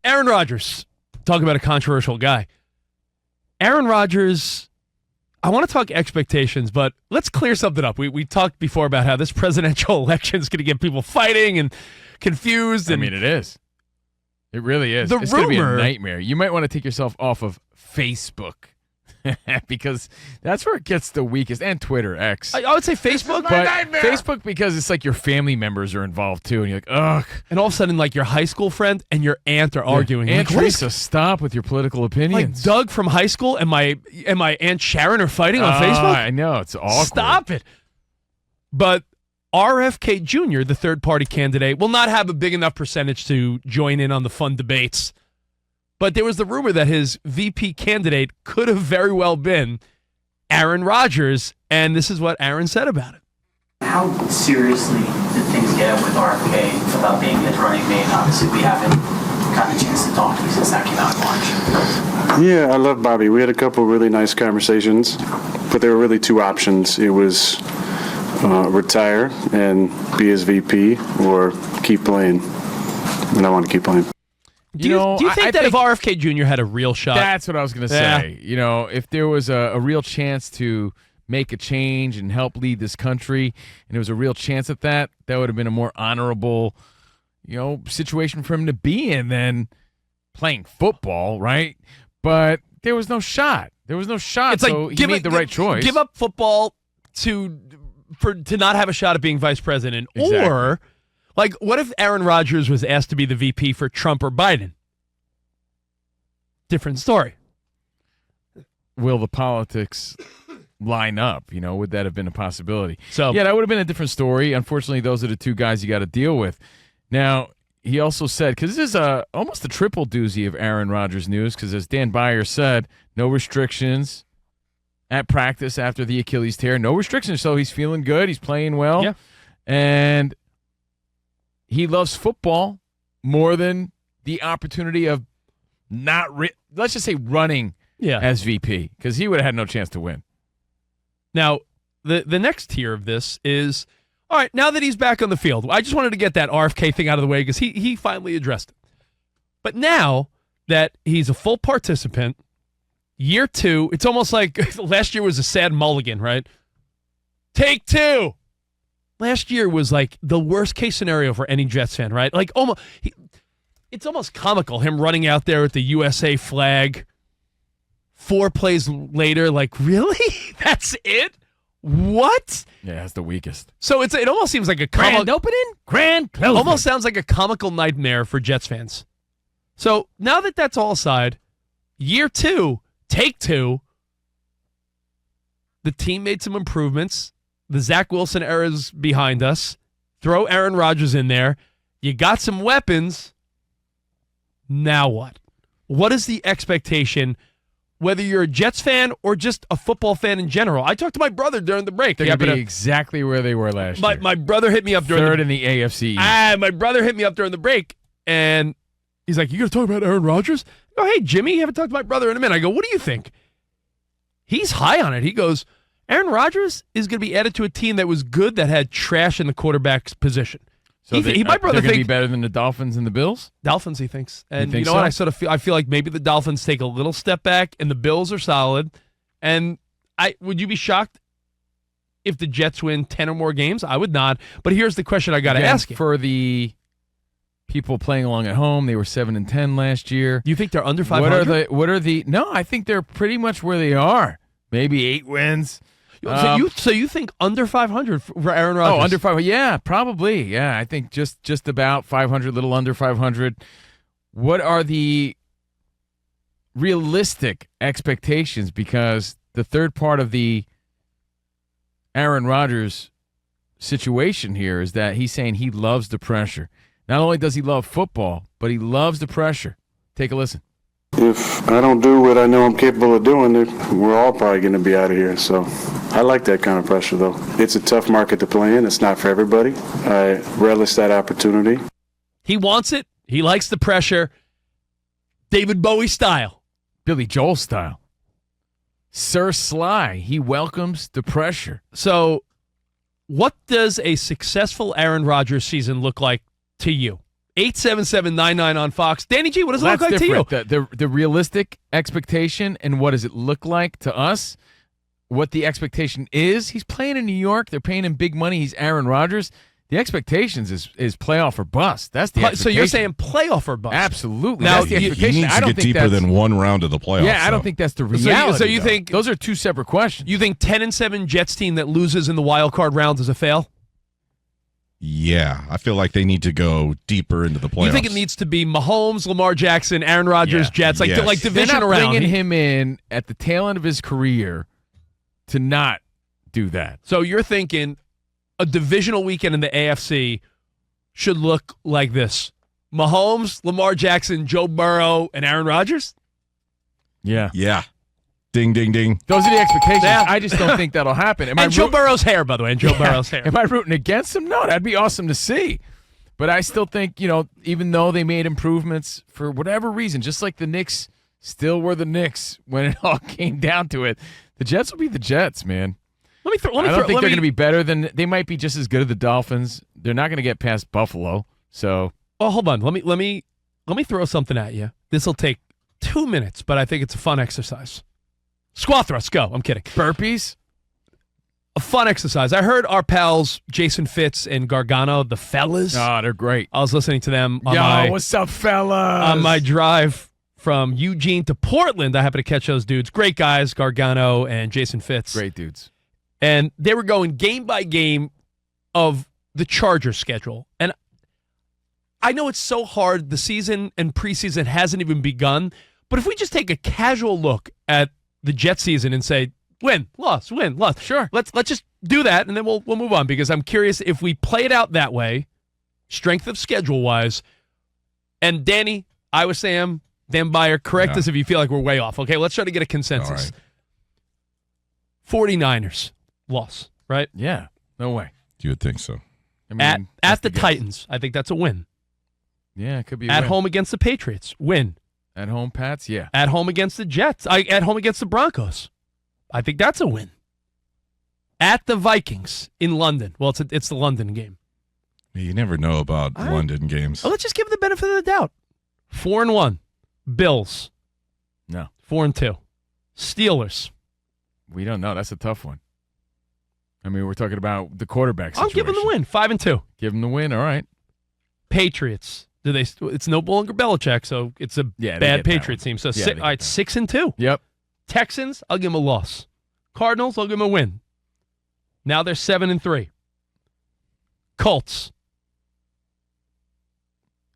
Aaron Rodgers. Talk about a controversial guy. Aaron Rodgers, I want to talk expectations, but let's clear something up. We talked before about how this presidential election is going to get people fighting and confused. And I mean, it is. It really is. The It's going to be a rumor- nightmare. You might want to take yourself off of Facebook because that's where it gets the weakest. And Twitter, X. I would say Facebook, But Facebook, because it's like your family members are involved too, and you're like, ugh. and all of a sudden, like your high school friend and your aunt are arguing. Aunt Like, what is- Teresa, stop with your political like opinions. Doug from high school and my Aunt Sharon are fighting on Facebook? I know, it's awkward. Stop it. But RFK Jr., the third-party candidate, will not have a big enough percentage to join in on the fun debates. But there was the rumor that his VP candidate could have very well been Aaron Rodgers, and this is what Aaron said about it. How seriously did things get with RFK about being his running mate? Obviously, we haven't gotten a chance to talk to you since that came out in March. Yeah, I love Bobby. We had a couple really nice conversations, but there were really two options. It was retire and be his VP or keep playing. And I want to keep playing. Do you think that if RFK Jr. had a real shot? That's what I was going to say. You know, if there was a real chance to make a change and help lead this country, and there was a real chance at that, that would have been a more honorable, situation for him to be in than playing football, right? But there was no shot. It's so like he made the right choice. Give up football to not have a shot at being vice president. Exactly. Or, like, what if Aaron Rodgers was asked to be the VP for Trump or Biden? Different story. Will the politics line up? Would that have been a possibility? So yeah, that would have been a different story. Unfortunately, those are the two guys you got to deal with. Now, he also said, because this is almost a triple doozy of Aaron Rodgers news, because as Dan Beyer said, no restrictions at practice after the Achilles tear. No restrictions, so he's feeling good. He's playing well. Yeah. And he loves football more than the opportunity of let's just say running as VP, because he would have had no chance to win. Now, the next tier of this is, all right, now that he's back on the field, I just wanted to get that RFK thing out of the way because he finally addressed it. But now that he's a full participant, year two, it's almost like last year was a sad mulligan, right? Take two. Last year was like the worst case scenario for any Jets fan, right? Like it's almost comical, him running out there with the USA flag. 4 plays later, like, really? That's it? What? Yeah, that's the weakest. So it almost seems like a Grand opening, grand closing. almost sounds like a comical nightmare for Jets fans. So now that that's all aside, year two, take two, the team made some improvements. The Zach Wilson era is behind us. Throw Aaron Rodgers in there. You got some weapons. Now what? What is the expectation, whether you're a Jets fan or just a football fan in general? I talked to my brother during the break. They're going to be exactly where they were last year. My brother hit me up during third in the AFC. My brother hit me up during the break, and he's like, "You going to talk about Aaron Rodgers?" I go, "Hey, Jimmy, you haven't talked to my brother in a minute." I go, "What do you think?" He's high on it. He goes, Aaron Rodgers is going to be added to a team that was good that had trash in the quarterback's position. So my brother they're going to be thinks better than the Dolphins and the Bills? Dolphins, he thinks. And think you know what? so? I feel like maybe the Dolphins take a little step back and the Bills are solid. And would you be shocked if the Jets win 10 or more games? I would not. But here's the question I got to ask you. For the people playing along at home, they were 7-10 last year. You think they're under 500? No, I think they're pretty much where they are. Maybe 8 wins. So you think under 500 for Aaron Rodgers? Oh, under 500. Yeah, probably. Yeah, I think just about 500, little under 500. What are the realistic expectations? Because the third part of the Aaron Rodgers situation here is that he's saying he loves the pressure. Not only does he love football, but he loves the pressure. Take a listen. If I don't do what I know I'm capable of doing, then we're all probably going to be out of here. So I like that kind of pressure, though. It's a tough market to play in. It's not for everybody. I relish that opportunity. He wants it. He likes the pressure. David Bowie style. Billy Joel style. Sir Sly. He welcomes the pressure. So what does a successful Aaron Rodgers season look like to you? 877-99 on Fox. Danny G, what does it look like to you? The realistic expectation and what does it look like to us? What the expectation is? He's playing in New York. They're paying him big money. He's Aaron Rodgers. The expectations is playoff or bust. That's the expectation. So you're saying playoff or bust? Absolutely. Now, that's the expectation. He needs to get deeper than one round of the playoffs. Yeah, I don't think that's the reality. So you think those are two separate questions? You think 10-7 Jets team that loses in the wild card rounds is a fail? Yeah, I feel like they need to go deeper into the playoffs. You think it needs to be Mahomes, Lamar Jackson, Aaron Rodgers, Jets, like division They're not around? Bringing him in at the tail end of his career to not do that. So you're thinking a divisional weekend in the AFC should look like this: Mahomes, Lamar Jackson, Joe Burrow, and Aaron Rodgers? Yeah. Yeah. Ding, ding, ding. Those are the expectations. Yeah. I just don't think that'll happen. And Joe Burrow's hair, by the way. And Joe Burrow's hair. Am I rooting against him? No, that'd be awesome to see. But I still think, even though they made improvements for whatever reason, just like the Knicks still were the Knicks when it all came down to it, the Jets will be the Jets, man. I don't think they're going to be better than – they might be just as good as the Dolphins. They're not going to get past Buffalo. So – Oh, hold on. Let me throw something at you. This will take 2 minutes, but I think it's a fun exercise. Squat thrust, go. I'm kidding. Burpees? A fun exercise. I heard our pals Jason Fitz and Gargano, the fellas. Oh, they're great. I was listening to them what's up, fellas? On my drive from Eugene to Portland. I happened to catch those dudes. Great guys, Gargano and Jason Fitz. Great dudes. And they were going game by game of the Chargers schedule. And I know it's so hard. The season and preseason hasn't even begun. But if we just take a casual look at the Jet season and say, win, loss, win, loss. Sure. Let's just do that, and then we'll move on, because I'm curious if we play it out that way, strength of schedule-wise. And Danny, Iowa Sam, Dan Byer, correct us if you feel like we're way off. Okay, let's try to get a consensus. All right. 49ers, loss, right? Yeah, no way. You would think so. I mean, at the Titans, I think that's a win. Yeah, it could be a At win. home against the Patriots, win. At home, Pats, yeah. At home against the Jets, at home against the Broncos, I think that's a win. At the Vikings in London, well, it's the London game. You never know about London games. Well, let's just give them the benefit of the doubt. 4-1, Bills. No. 4-2, Steelers. We don't know. That's a tough one. I mean, we're talking about the quarterback situation. I'll give them the win, 5-2. Give them the win, all right. Patriots. It's no longer Belichick, so it's a bad Patriots team. So 6-2. Yep. Texans, I'll give them a loss. Cardinals, I'll give them a win. Now they're 7-3. Colts.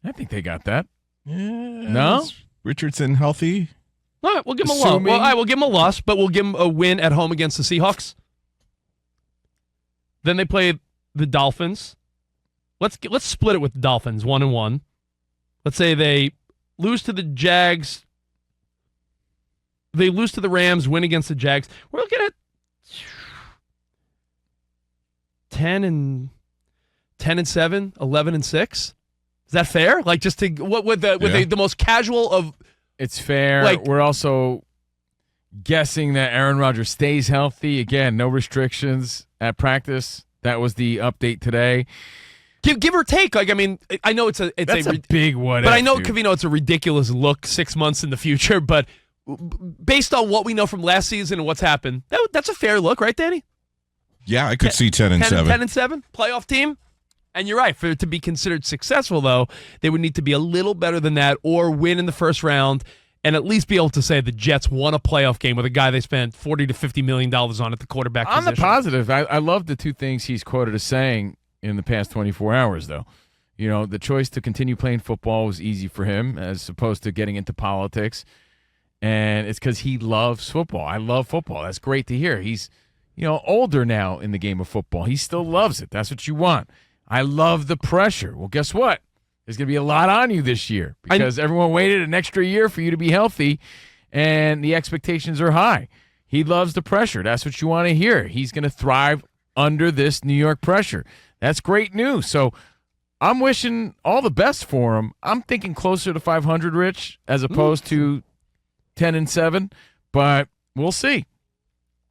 I think they got that. Yeah, No? is Richardson healthy? All right, we'll give them a loss. Well, all right, we'll give them a loss, but we'll give them a win at home against the Seahawks. Then they play the Dolphins. Let's split it with the Dolphins, 1-1. Let's say they lose to the Jags. They lose to the Rams, win against the Jags. We're looking at 10-7, 11-6. Is that fair? Like, just to with the most casual of. It's fair. Like, we're also guessing that Aaron Rodgers stays healthy. Again, no restrictions at practice. That was the update today. Give or take. Like, I mean, I know it's a big what, but I know, dude. Covino, it's a ridiculous look 6 months in the future. But based on what we know from last season and what's happened, that's a fair look, right, Danny? Yeah, I could see 10-7. 10-7, playoff team. And you're right. For it to be considered successful, though, they would need to be a little better than that, or win in the first round, and at least be able to say the Jets won a playoff game with a guy they spent $40 to $50 million on at the quarterback On position. the positive, I love the two things he's quoted as saying in the past 24 hours, though. You know, the choice to continue playing football was easy for him as opposed to getting into politics. And it's because he loves football. I love football. That's great to hear. He's, older now in the game of football. He still loves it. That's what you want. I love the pressure. Well, guess what? There's going to be a lot on you this year because everyone waited an extra year for you to be healthy, and the expectations are high. He loves the pressure. That's what you want to hear. He's going to thrive under this New York pressure. That's great news. So I'm wishing all the best for him. I'm thinking closer to 500, Rich, as opposed to 10-7, but we'll see.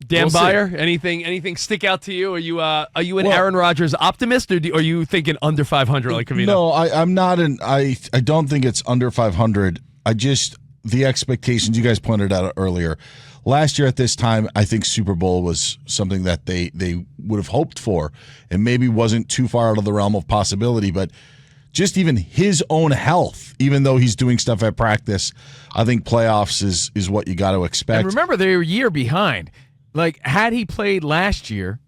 Dan We'll see. Byer, anything stick out to you? Are you an Well- Aaron Rodgers optimist, or are you thinking under 500 like Covino? No, I'm not. I don't think it's under 500. The expectations you guys pointed out earlier. Last year at this time, I think Super Bowl was something that they would have hoped for, and maybe wasn't too far out of the realm of possibility. But just even his own health, even though he's doing stuff at practice, I think playoffs is what you got to expect. And remember, they're a year behind. Like, had he played last year,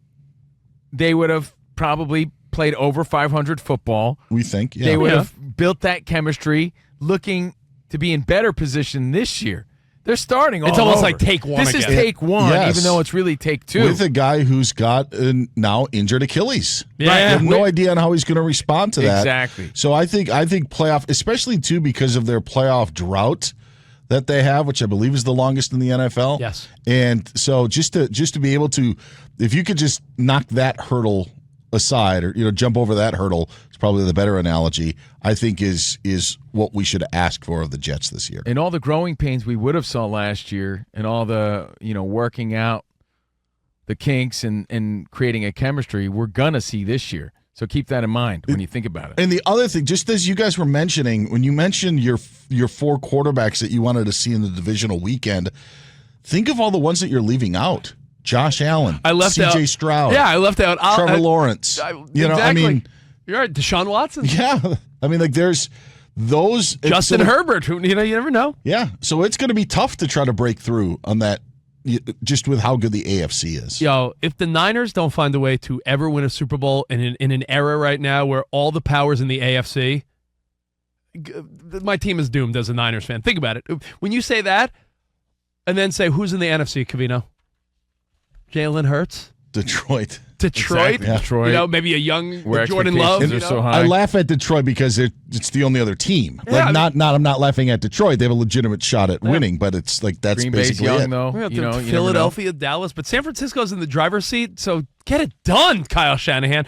they would have probably played over 500 football. We think, yeah. They would have built that chemistry, looking to be in better position this year. They're starting all It's almost over. like take one This is again. take one, Yes. even though it's really take two. with a guy who's got a now injured Achilles. Yeah. I have no With- idea on how he's going to respond to that. Exactly. So I think playoff, especially too because of their playoff drought that they have, which I believe is the longest in the NFL. Yes. And so just to be able to, if you could just knock that hurdle aside, or jump over that hurdle, it's probably the better analogy. I think is what we should ask for of the Jets this year. And all the growing pains we would have saw last year, and all the working out the kinks and creating a chemistry, we're gonna see this year. So keep that in mind when you think about it. And the other thing, just as you guys were mentioning, when you mentioned your 4 quarterbacks that you wanted to see in the divisional weekend, think of all the ones that you're leaving out. Josh Allen, I left CJ out Stroud, Yeah, I left out Trevor Lawrence. Exactly. You're right. Deshaun Watson, Yeah, like there's those. Justin so- Herbert. Who you never know. Yeah, so it's going to be tough to try to break through on that, just with how good the AFC is. Yo, if the Niners don't find a way to ever win a Super Bowl in an era right now where all the powers in the AFC, my team is doomed as a Niners fan. Think about it. When you say that, and then say who's in the NFC, Covino? Jalen Hurts, Detroit. Detroit. Exactly. Detroit. Maybe a young Where Jordan expectations Love. are so high. I laugh at Detroit because it's the only other team. Yeah, I'm not laughing at Detroit. They have a legitimate shot at winning, but it's like that's Green Bay's basically young it. though. We have You never know. Philadelphia, Dallas, but San Francisco's in the driver's seat. So get it done, Kyle Shanahan.